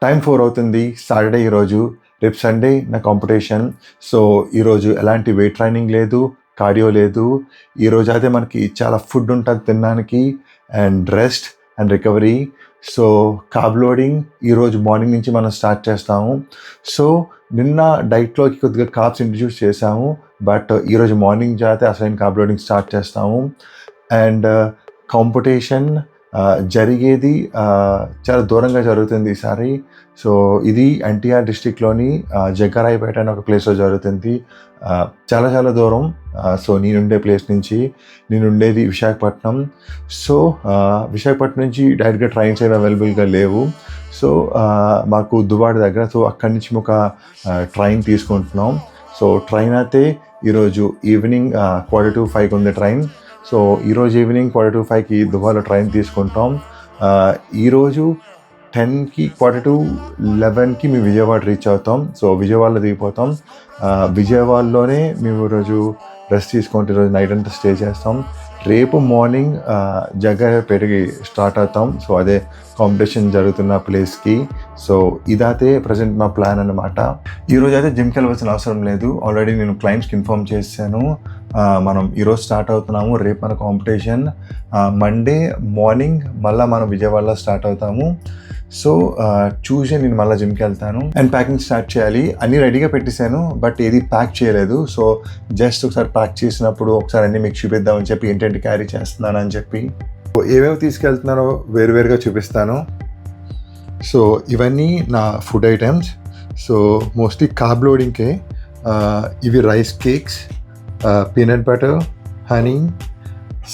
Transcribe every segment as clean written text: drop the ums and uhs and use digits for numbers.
Time 4 అవుతుంది. Saturday ఈరోజు. రేపు సండే నా కాంపిటీషన్. సో ఈరోజు ఎలాంటి వెయిట్ ట్రైనింగ్ లేదు, కార్డియో లేదు. ఈరోజు అయితే మనకి చాలా ఫుడ్ ఉంటుంది తినడానికి and rest and recovery. So carb loading ఈరోజు మార్నింగ్ నుంచి మనం స్టార్ట్ చేస్తాము. సో నిన్న డైట్లోకి కొద్దిగా కార్బ్స్ ఇంట్రడ్యూస్ చేసాము, బట్ ఈరోజు మార్నింగ్ అయితే అసలైన కార్బ్ లోడింగ్ స్టార్ట్ చేస్తాము. అండ్ కాంపిటీషన్ జరిగేది చాలా దూరంగా జరుగుతుంది ఈసారి. సో ఇది ఎన్టీఆర్ డిస్ట్రిక్ట్లోని జగ్గారాయపేట అనే ఒక ప్లేస్లో జరుగుతుంది. చాలా చాలా దూరం. సో నేనుండే ప్లేస్ నుంచి, నేను ఉండేది విశాఖపట్నం. సో విశాఖపట్నం నుంచి డైరెక్ట్గా ట్రైన్స్ ఏమి అవైలబుల్గా లేవు. సో మాకు దువ్వాడ దగ్గర, సో అక్కడి నుంచి ఒక ట్రైన్ తీసుకుంటున్నాం. సో ట్రైన్ అయితే ఈరోజు ఈవినింగ్ 4:45 ఉంది ట్రైన్. సో ఈరోజు ఈవినింగ్ 4:45కి దువ్వాడలో ట్రైన్ తీసుకుంటాం. ఈరోజు 10కి 11కి మేము విజయవాడ రీచ్ అవుతాం. సో విజయవాడలో దిగిపోతాం. విజయవాడలోనే మేము ఈరోజు రెస్ట్ తీసుకుంటే ఈరోజు నైట్ అంతా స్టే చేస్తాం. రేపు మార్నింగ్ జగ్గారాయపేటకి స్టార్ట్ అవుతాం. సో అదే కాంపిటీషన్ జరుగుతున్న ప్లేస్కి. సో ఇదైతే ప్రజెంట్ మా ప్లాన్ అన్నమాట. ఈరోజు అయితే జిమ్కి వెళ్ళవలసిన అవసరం లేదు. ఆల్రెడీ నేను క్లయింట్స్కి ఇన్ఫార్మ్ చేశాను. మనం ఈరోజు స్టార్ట్ అవుతున్నాము. రేపు మన కాంపిటీషన్. మండే మార్నింగ్ మళ్ళీ మనం విజయవాడలో స్టార్ట్ అవుతాము. సో ట్యూస్డే నేను మళ్ళీ జిమ్కి వెళ్తాను అండ్ ప్యాకింగ్ స్టార్ట్ చేయాలి. అన్నీ రెడీగా పెట్టేశాను, బట్ ఏది ప్యాక్ చేయలేదు. సో జస్ట్ ఒకసారి ప్యాక్ చేసినప్పుడు ఒకసారి అన్నీ మీకు చూపిద్దామని చెప్పి ఏంటంటే క్యారీ చేస్తున్నాను అని చెప్పి ఏమేమి తీసుకెళ్తున్నానో వేరువేరుగా చూపిస్తాను. సో ఇవన్నీ నా food items. So mostly carb లోడింగ్కే. ఇవి rice cakes, peanut butter, honey,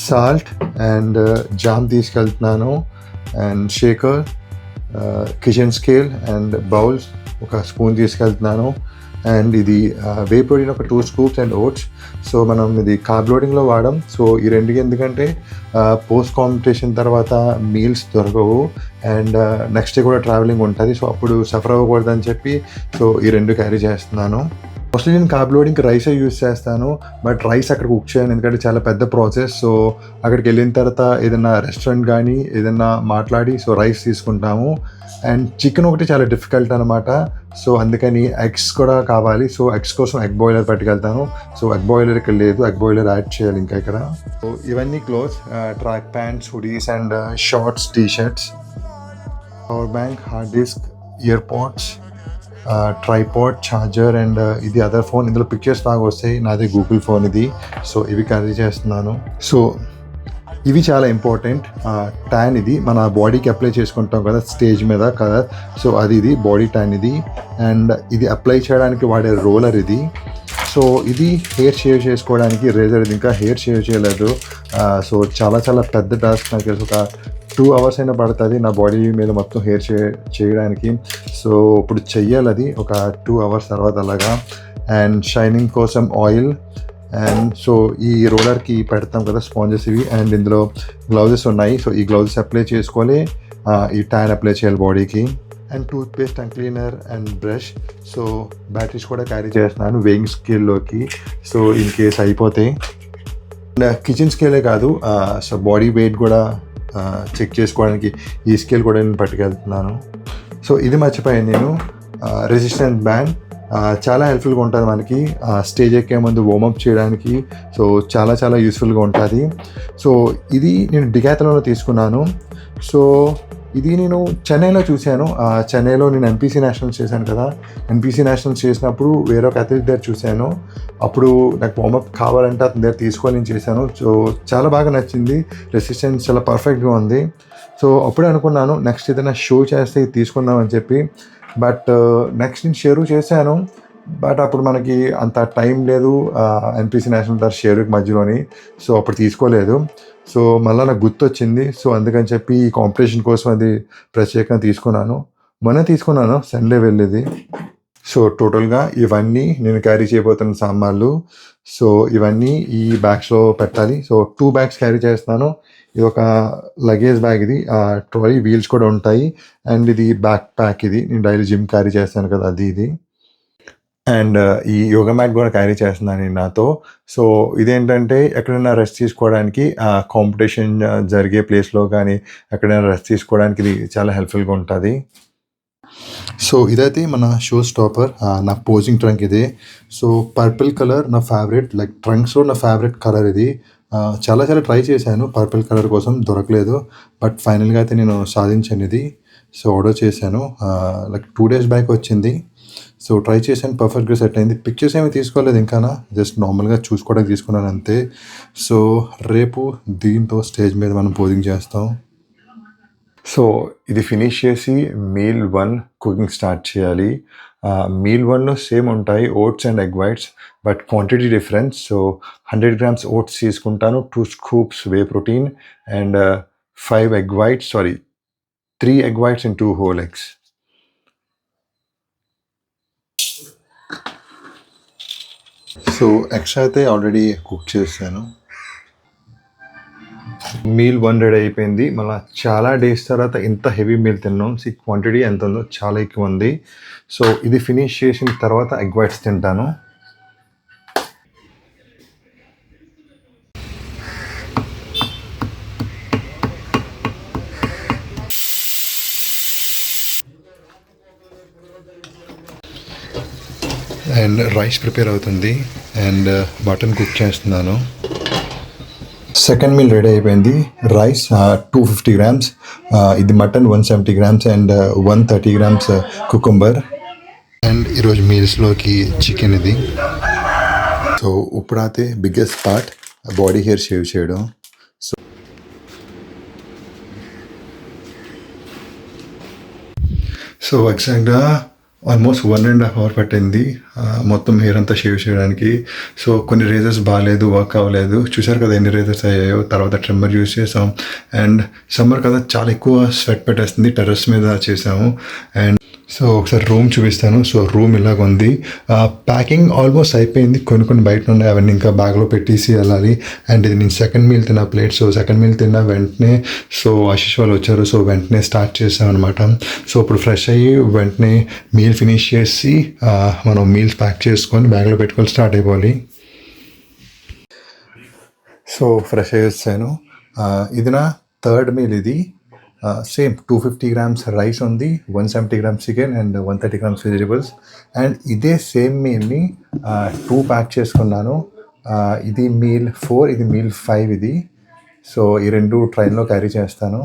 salt and jam తీసుకెళ్తున్నాను and shaker, kitchen scale and bowls ఒక స్పూన్ తీసుకెళ్తున్నాను. అండ్ ఇది వే ప్రోటీన్ ఒక 2 scoops అండ్ ఓట్స్. సో మనం ఇది కార్బ్ లోడింగ్లో వాడాం. సో ఈ రెండుకి ఎందుకంటే పోస్ట్ కాంపిటీషన్ తర్వాత మీల్స్ దొరకవు అండ్ నెక్స్ట్ డే కూడా ట్రావెలింగ్ ఉంటుంది. సో అప్పుడు సఫర్ అవ్వకూడదని చెప్పి సో ఈ రెండు క్యారీ చేస్తున్నాను. మోస్ట్లీ నేను కార్బ్ లోడింగ్కి రైసే యూస్ చేస్తాను, బట్ రైస్ అక్కడ కుక్ చేయను ఎందుకంటే చాలా పెద్ద ప్రాసెస్. సో అక్కడికి వెళ్ళిన తర్వాత ఏదైనా రెస్టారెంట్ కానీ ఏదైనా మాట్లాడి సో రైస్ తీసుకుంటాము. అండ్ చికెన్ ఒకటి చాలా డిఫికల్ట్ అనమాట. సో అందుకని ఎగ్స్ కూడా కావాలి. సో ఎగ్స్ కోసం ఎగ్ బాయిలర్ పట్టుకెళ్తాను. సో ఎగ్ బాయిలర్ ఇక్కడ లేదు, ఎగ్ బాయిలర్ యాడ్ చేయాలి ఇంకా ఇక్కడ. సో ఇవన్నీ clothes, track pants, hoodies and shorts, t-shirts, power bank, hard disk, ear pods, tripod, charger and ఇది అదర్ ఫోన్. ఇందులో పిక్చర్స్ బాగా వస్తాయి. నాది గూగుల్ ఫోన్ ఇది. సో ఇవి క్యారీ చేస్తున్నాను. సో ఇవి చాలా ఇంపార్టెంట్. ట్యాన్ ఇది మన బాడీకి అప్లై చేసుకుంటాం కదా స్టేజ్ మీద కదా. సో ఇది బాడీ ట్యాన్ ఇది. అండ్ ఇది అప్లై చేయడానికి వాడే రోలర్ ఇది. సో ఇది హెయిర్ షేవ్ చేసుకోవడానికి రేజర్. ఇది ఇంకా హెయిర్ షేవ్ చేయలేదు. సో చాలా చాలా పెద్ద టాస్క్. నాకు తెలుసు ఒక 2 hours అయినా పడుతుంది నా బాడీ మీద మొత్తం హెయిర్ చేయడానికి. సో ఇప్పుడు చెయ్యాలి అది ఒక 2 hours తర్వాత అలాగా. అండ్ షైనింగ్ కోసం ఆయిల్. అండ్ సో ఈ రోలర్కి పెడతాం కదా స్పాంజెస్ ఇవి. అండ్ ఇందులో గ్లౌజెస్ ఉన్నాయి. సో ఈ గ్లౌజెస్ అప్లై చేసుకోవాలి, ఈ ట్యాన్ అప్లై చేయాలి బాడీకి. And toothpaste and cleaner and brush. So batteries కూడా క్యారీ చేస్తున్నాను వేయింగ్ స్కేల్లోకి. సో ఇన్ కేస్ అయిపోతాయి. అండ్ కిచెన్ స్కేలే కాదు, సో బాడీ వెయిట్ కూడా చెక్ చేసుకోవడానికి ఈ స్కేల్ కూడా నేను పట్టుకెళ్తున్నాను. సో ఇది మర్చిపోయాను నేను, రెసిస్టెన్స్ బ్యాండ్. చాలా హెల్ప్ఫుల్గా ఉంటుంది మనకి స్టేజ్ ఎక్కే ముందు వార్మప్ చేయడానికి. సో చాలా చాలా యూస్ఫుల్గా ఉంటుంది. సో ఇది నేను డికాథలాన్లో తీసుకున్నాను. సో ఇది నేను చెన్నైలో చూశాను. చెన్నైలో నేను ఎంపీసీ నేషనల్స్ చేశాను కదా. ఎంపీసీ నేషనల్స్ చేసినప్పుడు వేరే ఒక అథ్లెట్ దగ్గర చూశాను. అప్పుడు నాకు వార్మప్ కావాలంటే అతని దగ్గర తీసుకొని నేను చేశాను. సో చాలా బాగా నచ్చింది. రెసిస్టెన్స్ చాలా పర్ఫెక్ట్గా ఉంది. సో అప్పుడే అనుకున్నాను నెక్స్ట్ ఏదైనా షో చేస్తే ఇది తీసుకుందామని చెప్పి. బట్ నెక్స్ట్ నేను షేరు చేశాను, బట్ అప్పుడు మనకి అంత టైం లేదు ఎన్పీసీ నేషనల్ దగ్గర షేరుకి మధ్యలోని. సో అప్పుడు తీసుకోలేదు. సో మళ్ళీ నాకు గుర్తొచ్చింది. సో అందుకని చెప్పి ఈ కాంపిటీషన్ కోసం అది ప్రత్యేకంగా తీసుకున్నాను. మొన్న తీసుకున్నాను సండే వెళ్ళేది. సో టోటల్గా ఇవన్నీ నేను క్యారీ చేయబోతున్న సామాన్లు. సో ఇవన్నీ ఈ బ్యాగ్స్లో పెట్టాలి. సో 2 bags క్యారీ చేస్తున్నాను. ఇది ఒక లగేజ్ బ్యాగ్, ఇది ట్రాలీ వీల్స్ కూడా ఉంటాయి. అండ్ ఇది బ్యాక్ ప్యాక్, ఇది నేను డైలీ జిమ్ క్యారీ చేస్తాను కదా అది ఇది. అండ్ ఈ యోగా మ్యాట్ కూడా క్యారీ చేస్తున్నాను నేను నాతో. సో ఇదేంటంటే ఎక్కడైనా రెస్ట్ తీసుకోవడానికి కాంపిటీషన్ జరిగే ప్లేస్లో కానీ ఎక్కడైనా రెస్ట్ తీసుకోవడానికి ఇది చాలా హెల్ప్ఫుల్గా ఉంటుంది. సో ఇదైతే మన షో స్టాపర్, నా పోజింగ్ ట్రంక్ ఇదే. సో పర్పుల్ కలర్ నా ఫేవరెట్, లైక్ ట్రంక్స్లో నా ఫేవరెట్ కలర్ ఇది. చాలా చాలా ట్రై చేశాను పర్పుల్ కలర్ కోసం, దొరకలేదు. బట్ ఫైనల్గా అయితే నేను సాధించాను ఇది. సో ఆర్డర్ చేశాను, లైక్ 2 days బ్యాక్ వచ్చింది. సో ట్రై చేశాను, పర్ఫెక్ట్గా సెట్ అయింది. పిక్చర్స్ ఏమీ తీసుకోలేదు ఇంకా, జస్ట్ నార్మల్గా చూసుకోవడానికి తీసుకున్నాను అంతే. సో రేపు దీంతో స్టేజ్ మీద మనం పోజింగ్ చేస్తాం. సో ఇది ఫినిష్ చేసి మీల్ 1 కుకింగ్ స్టార్ట్ చేయాలి. మీల్ 1లో సేమ్ ఉంటాయి oats and egg whites, but quantity difference. So 100 grams oats తీసుకుంటాను, 2 scoops whey protein and 5 egg whites, 3 egg whites and 2 whole eggs. So eggs అయితే already cook చేశాను. Meal 1 ready అయిపోయింది. మళ్ళీ చాలా days తర్వాత ఇంత హెవీ మీల్ తిన్నాం. క్వాంటిటీ ఎంత ఉందో చాలా ఎక్కువ ఉంది. సో ఇది ఫినిష్ చేసిన తర్వాత ఎగ్ వైట్స్ తింటాను. అండ్ రైస్ ప్రిపేర్ అవుతుంది అండ్ మటన్ కుక్ చేస్తున్నాను. సెకండ్ మీల్ రెడీ అయిపోయింది. రైస్ 250 grams, ఇది mutton 170 grams and 130 grams cucumber. And ఈరోజు మీల్స్లోకి చికెన్ ఇది. సో ఇప్పుడైతే biggest part body hair shave చేయడం. సో ఎగ్జాక్ట్గా ఆల్మోస్ట్ 1.5 hours పట్టింది మొత్తం హెయిర్ అంతా షేవ్ చేయడానికి. సో కొన్ని రేజర్స్ బాగాలేదు, వర్క్ అవ్వలేదు. చూసారు కదా ఎన్ని రేజర్స్ అయ్యాయో. తర్వాత ట్రిమ్మర్ యూస్ చేసాం. అండ్ సమ్మర్ కదా చాలా ఎక్కువ స్వెట్ పెట్టేస్తుంది. టెర్రస్ మీద చేసాము. అండ్ సో ఒకసారి రూమ్ చూపిస్తాను. సో రూమ్ ఇలాగ ఉంది. ప్యాకింగ్ ఆల్మోస్ట్ అయిపోయింది. కొన్ని బయట ఉన్నాయి, అవన్నీ ఇంకా బ్యాగ్లో పెట్టేసి వెళ్ళాలి. అండ్ ఇది నేను సెకండ్ మీల్ తిన్న ప్లేట్. సో సెకండ్ మీల్ తిన్న వెంటనే సో ఆశిష్ వాళ్ళు వచ్చారు. సో వెంటనే స్టార్ట్ చేసాం అనమాట. సో ఇప్పుడు ఫ్రెష్ అయ్యి వెంటనే మీల్ ఫినిష్ చేసి మనం మీల్స్ ప్యాక్ చేసుకొని బ్యాగ్లో పెట్టుకొని స్టార్ట్ అయిపోవాలి. సో ఫ్రెష్ అయ్యి వచ్చాను. ఇది నా థర్డ్ మీల్. ఇది సేమ్ 250 grams రైస్ ఉంది, 170 grams chicken and 130 grams vegetables. And ఇదే సేమ్ మీల్ని 2 ప్యాక్ చేసుకున్నాను. ఇది మీల్ 4, ఇది మీల్ 5 ఇది. సో ఈ 2 ట్రైన్లో క్యారీ చేస్తాను.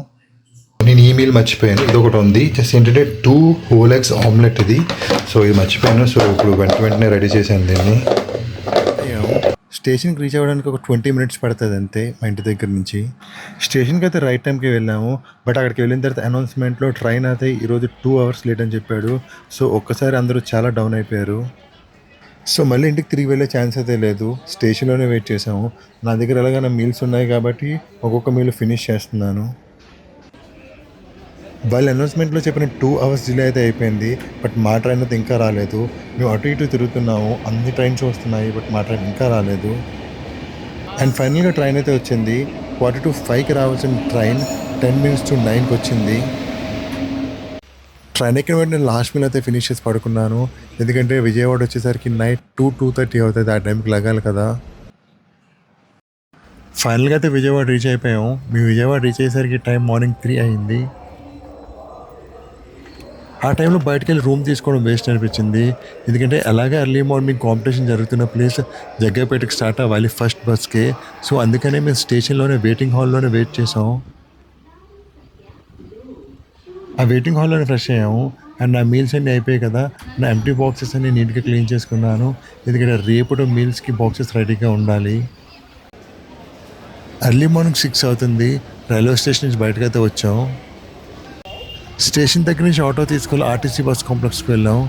నేను ఈ మీల్ మర్చిపోయాను, ఇది ఒకటి ఉంది. జస్ట్ ఏంటంటే 2 whole eggs ఆమ్లెట్ ఇది. సో ఇది మర్చిపోయాను. సో ఇప్పుడు వెంటనే రెడీ చేశాను దీన్ని. స్టేషన్కి రీచ్ అవ్వడానికి ఒక 20 minutes పడుతుంది అంతే మా ఇంటి దగ్గర నుంచి. స్టేషన్కి అయితే రైట్ టైంకి వెళ్ళాము. బట్ అక్కడికి వెళ్ళిన తర్వాత అనౌన్స్మెంట్లో ట్రైన్ అయితే ఈరోజు 2 hours లేట్ అని చెప్పాడు. సో ఒక్కసారి అందరూ చాలా డౌన్ అయిపోయారు. సో మళ్ళీ ఇంటికి తిరిగి వెళ్ళే ఛాన్స్ అయితే లేదు. స్టేషన్లోనే వెయిట్ చేసాము. నా దగ్గర ఎలాగైనా మీల్స్ ఉన్నాయి కాబట్టి ఒక్కొక్క మీల్ ఫినిష్ చేస్తున్నాను. వాళ్ళ అనౌన్స్మెంట్లో చెప్పిన 2 hours డిలే అయితే అయిపోయింది. బట్ మా ట్రైన్ అయితే ఇంకా రాలేదు. మేము అటు ఇటు తిరుగుతున్నాము, అన్ని ట్రైన్స్ వస్తున్నాయి, బట్ మా ట్రైన్ ఇంకా రాలేదు. అండ్ ఫైనల్గా ట్రైన్ అయితే వచ్చింది. 4:45కి రావాల్సిన ట్రైన్ 10 minutes to 9కి వచ్చింది. ట్రైన్ ఎక్కిన వెంటనే లాస్ట్ మీల్ అయితే ఫినిష్ చేసి పడుకున్నాను. ఎందుకంటే విజయవాడ వచ్చేసరికి నైట్ 2-2:30 అవుతుంది. ఆ టైంకి లగాలి కదా. ఫైనల్గా అయితే విజయవాడ రీచ్ అయిపోయాము. మేము విజయవాడ రీచ్ అయ్యేసరికి టైం మార్నింగ్ 3 అయింది. ఆ టైంలో బయటకు వెళ్ళి రూమ్ తీసుకోవడం వేస్ట్ అనిపించింది. ఎందుకంటే అలాగే ఎర్లీ మార్నింగ్ కాంపిటీషన్ జరుగుతున్న ప్లేస్ జగ్గైపేటకి స్టార్ట్ అవ్వాలి ఫస్ట్ బస్కే. సో అందుకనే మేము స్టేషన్లోనే వెయిటింగ్ హాల్లోనే వెయిట్ చేసాం. ఆ వెయిటింగ్ హాల్లోనే ఫ్రెష్ అయ్యాము. అండ్ నా మీల్స్ అన్నీ అయిపోయాయి కదా, నా ఎంటీ బాక్సెస్ అన్నీ నీట్గా క్లీన్ చేసుకున్నాను. ఎందుకంటే రేపు మీల్స్కి బాక్సెస్ రెడీగా ఉండాలి. ఎర్లీ మార్నింగ్ 6 అవుతుంది. రైల్వే స్టేషన్ నుంచి బయటకు అయితే వచ్చాం. స్టేషన్ దగ్గర నుంచి ఆటో తీసుకెళ్ళి ఆర్టీసీ బస్ కాంప్లెక్స్కి వెళ్ళాం.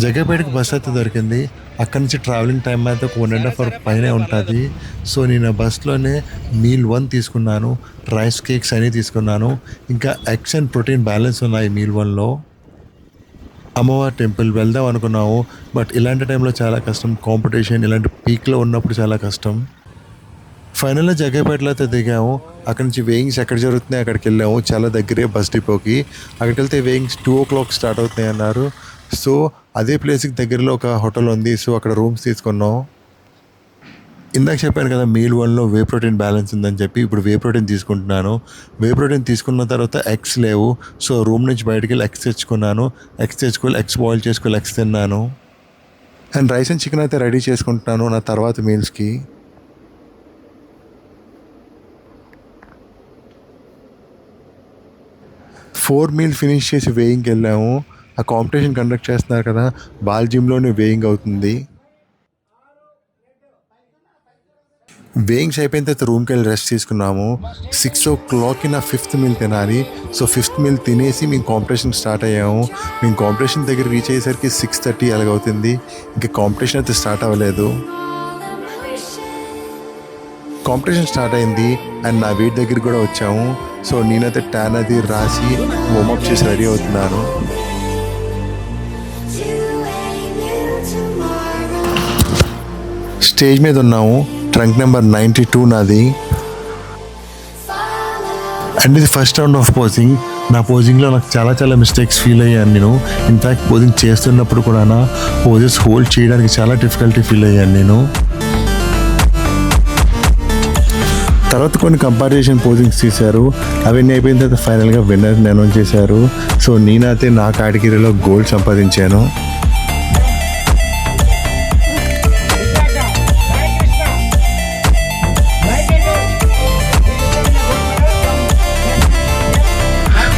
జగ్గైపేటకి బస్ అయితే దొరికింది. అక్కడి నుంచి ట్రావెలింగ్ టైం అయితే ఒక 1.5 hour పైనే ఉంటుంది. సో నేను ఆ బస్లోనే మీల్ 1 తీసుకున్నాను, రైస్ కేక్స్ అన్నీ తీసుకున్నాను. ఇంకా ఎగ్స్ అండ్ ప్రోటీన్ బ్యాలెన్స్ ఉన్నాయి మీల్ 1లో. అమ్మవారి టెంపుల్ వెళ్దాం అనుకున్నాము. బట్ ఇలాంటి టైంలో చాలా కష్టం. కాంపిటీషన్ ఇలాంటి పీక్లో ఉన్నప్పుడు చాలా కష్టం. ఫైనల్గా జగ్గైపేటలో అయితే దిగాము. అక్కడి నుంచి వేయింగ్స్ ఎక్కడ జరుగుతున్నాయి అక్కడికి వెళ్ళాము. చాలా దగ్గరే బస్ డిపోకి. అక్కడికి వెళ్తే వేయింగ్స్ 2 o'clock స్టార్ట్ అవుతున్నాయి అన్నారు. సో అదే ప్లేస్కి దగ్గరలో ఒక హోటల్ ఉంది. సో అక్కడ రూమ్స్ తీసుకున్నాం. ఇందాక చెప్పాను కదా మీల్ వన్లో వే ప్రోటీన్ బ్యాలెన్స్ ఉందని చెప్పి ఇప్పుడు వే ప్రోటీన్ తీసుకుంటున్నాను. వే ప్రోటీన్ తీసుకున్న తర్వాత ఎగ్స్ లేవు. సో రూమ్ నుంచి బయటికి వెళ్ళి ఎగ్స్ తెచ్చుకున్నాను. ఎగ్స్ తెచ్చుకోవాలి, ఎగ్స్ బాయిల్ చేసుకోవాలి, ఎగ్స్ తిన్నాను. అండ్ రైస్ అండ్ చికెన్ అయితే రెడీ చేసుకుంటున్నాను నా తర్వాత మీల్స్కి. 4 మీల్ ఫినిష్ చేసి వేయింగ్కి వెళ్ళాము. ఆ కాంపిటీషన్ కండక్ట్ చేస్తున్నారు కదా, బాల్ జిమ్లోనే వేయింగ్ అవుతుంది. వేయింగ్స్ అయిపోయిన తర్వాత రూమ్కి వెళ్ళి రెస్ట్ తీసుకున్నాము. 6 o'clockకి నా 5th మీల్ తినాలి. సో 5th మీల్ తినేసి మేము కాంపిటీషన్ స్టార్ట్ అయ్యాము. మేము కాంపిటీషన్ దగ్గర రీచ్ అయ్యేసరికి 6:30 అలాగవుతుంది. ఇంకా కాంపిటీషన్ అయితే స్టార్ట్ అవ్వలేదు. కాంపిటీషన్ స్టార్ట్ అయింది అండ్ నా వెయిట్ దగ్గరికి కూడా వచ్చాము. సో నేనైతే ట్యాన్ అది రాసి వార్మప్ చేసి రెడీ అవుతున్నాను. స్టేజ్ మీద ఉన్నాము. ట్రంక్ నెంబర్ 92 నాది. అండ్ ఇది ఫస్ట్ రౌండ్ ఆఫ్ పోజింగ్. నా పోజింగ్లో నాకు చాలా మిస్టేక్స్ ఫీల్ అయ్యాను నేను. ఇన్ఫ్యాక్ట్ పోజింగ్ చేస్తున్నప్పుడు కూడా నా పోజెస్ హోల్డ్ చేయడానికి చాలా డిఫికల్టీ ఫీల్ అయ్యాను నేను. తర్వాత కొన్ని కంపారిజన్ పోజింగ్స్ తీశారు. అవన్నీ అయిపోయిన తర్వాత ఫైనల్గా విన్నర్ని అనౌన్స్ చేశారు. సో నేనైతే నా కేటగిరీలో గోల్డ్ సంపాదించాను.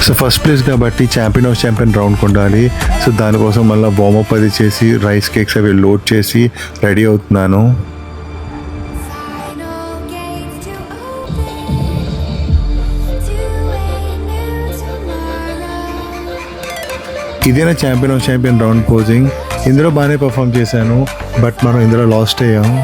సో ఫస్ట్ ప్లేస్ కాబట్టి ఛాంపియన్ ఆఫ్ ఛాంపియన్ రౌండ్కి ఉండాలి. సో దానికోసం మళ్ళీ వార్మప్ అది చేసి రైస్ కేక్స్ అవి లోడ్ చేసి రెడీ అవుతున్నాను. ఇదేనా champion of champion round posing. ఇందులో బాగానే పర్ఫామ్ చేశాను, బట్ మనం ఇందులో లాస్ట్ అయ్యాము.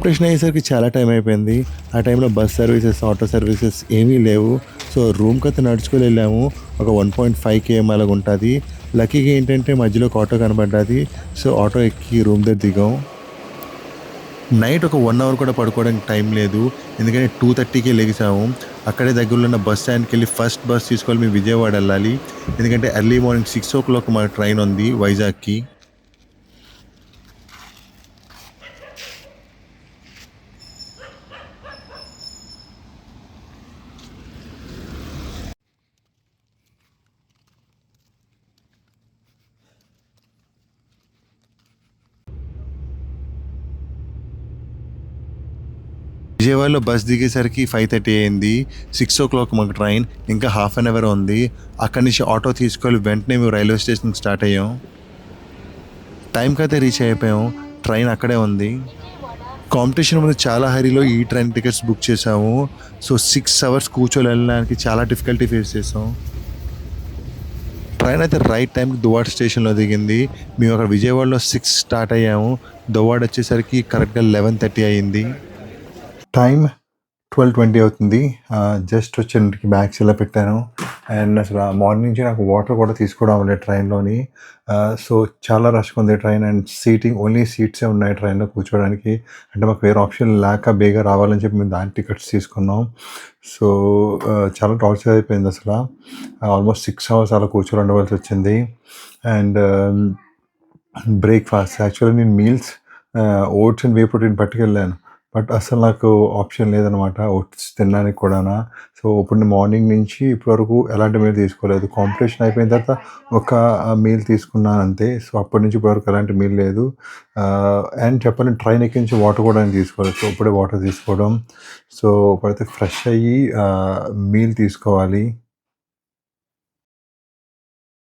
ఆపరేషన్ అయ్యేసరికి చాలా టైం అయిపోయింది. ఆ టైంలో బస్ సర్వీసెస్, ఆటో సర్వీసెస్ ఏమీ లేవు. సో రూమ్కి అయితే నడుచుకొని వెళ్ళాము. ఒక 1.5 km అలాగ ఉంటుంది. లక్కీగా ఏంటంటే మధ్యలో ఒక ఆటో కనబడ్డది. సో ఆటో ఎక్కి రూమ్ దగ్గర దిగాం. నైట్ ఒక 1 hour కూడా పడుకోవడానికి టైం లేదు, ఎందుకంటే 2:30కే లెగిసాము. అక్కడే దగ్గరలో ఉన్న బస్ స్టాండ్కి వెళ్ళి ఫస్ట్ బస్ తీసుకోవాలి, మేము విజయవాడ వెళ్ళాలి. ఎందుకంటే ఎర్లీ మార్నింగ్ 6 o'clock మా ట్రైన్ ఉంది వైజాగ్కి. విజయవాడలో బస్ దిగేసరికి 5:30 అయింది. 6 o'clock మాకు ట్రైన్, ఇంకా 1/2 hour ఉంది. అక్కడి నుంచి ఆటో తీసుకొని వెంటనే మేము రైల్వే స్టేషన్కి స్టార్ట్ అయ్యాం. టైంకి అయితే రీచ్ అయిపోయాం. ట్రైన్ అక్కడే ఉంది. కాంపిటీషన్ ముందు చాలా హరీలో ఈ ట్రైన్ టికెట్స్ బుక్ చేసాము. సో 6 hours కూర్చొని వెళ్ళడానికి చాలా డిఫికల్టీ ఫేస్ చేసాం. ట్రైన్ అయితే రైట్ టైంకి దువ్వాడ స్టేషన్లో దిగింది. మేము అక్కడ విజయవాడలో 6 స్టార్ట్ అయ్యాము. దువ్వాడ వచ్చేసరికి కరెక్ట్గా 11:30 అయింది. టైం 12:20 అవుతుంది. జస్ట్ వచ్చేటికి బ్యాగ్స్ ఇలా పెట్టాను. అండ్ అసలు మార్నింగ్ నుంచి నాకు వాటర్ కూడా తీసుకోవడం అవ్వలేదు ట్రైన్లోని. సో చాలా రష్గా ఉంది ట్రైన్. అండ్ ఓన్లీ సీట్సే ఉన్నాయి ట్రైన్లో కూర్చోవడానికి. అంటే మాకు వేరే ఆప్షన్ లేక బేగా రావాలని చెప్పి మేము దాని టికెట్స్ తీసుకున్నాం. సో చాలా టార్చర్ అయిపోయింది అసలు. ఆల్మోస్ట్ 6 hours అలా కూర్చొని ఉండవలసి వచ్చింది. అండ్ బ్రేక్ఫాస్ట్ యాక్చువల్లీ నేను meals oats and whey protein పట్టుకెళ్ళాను, బట్ అసలు నాకు ఆప్షన్ లేదనమాట ఓట్స్ తినడానికి కూడా. సో ఇప్పుడు మార్నింగ్ నుంచి ఇప్పటివరకు ఎలాంటి మీల్ తీసుకోలేదు. కాంపిటీషన్ అయిపోయిన తర్వాత ఒక మీల్ తీసుకున్నాను అంతే. సో అప్పటి నుంచి ఇప్పటివరకు ఎలాంటి మీల్ లేదు. అండ్ చెప్పాలి ట్రైన్ ఎక్కి నుంచి వాటర్ కూడా తీసుకోలేదు. సో ఇప్పుడే వాటర్ తీసుకోవడం. సో ఇప్పుడైతే ఫ్రెష్ అయ్యి మీల్ తీసుకోవాలి.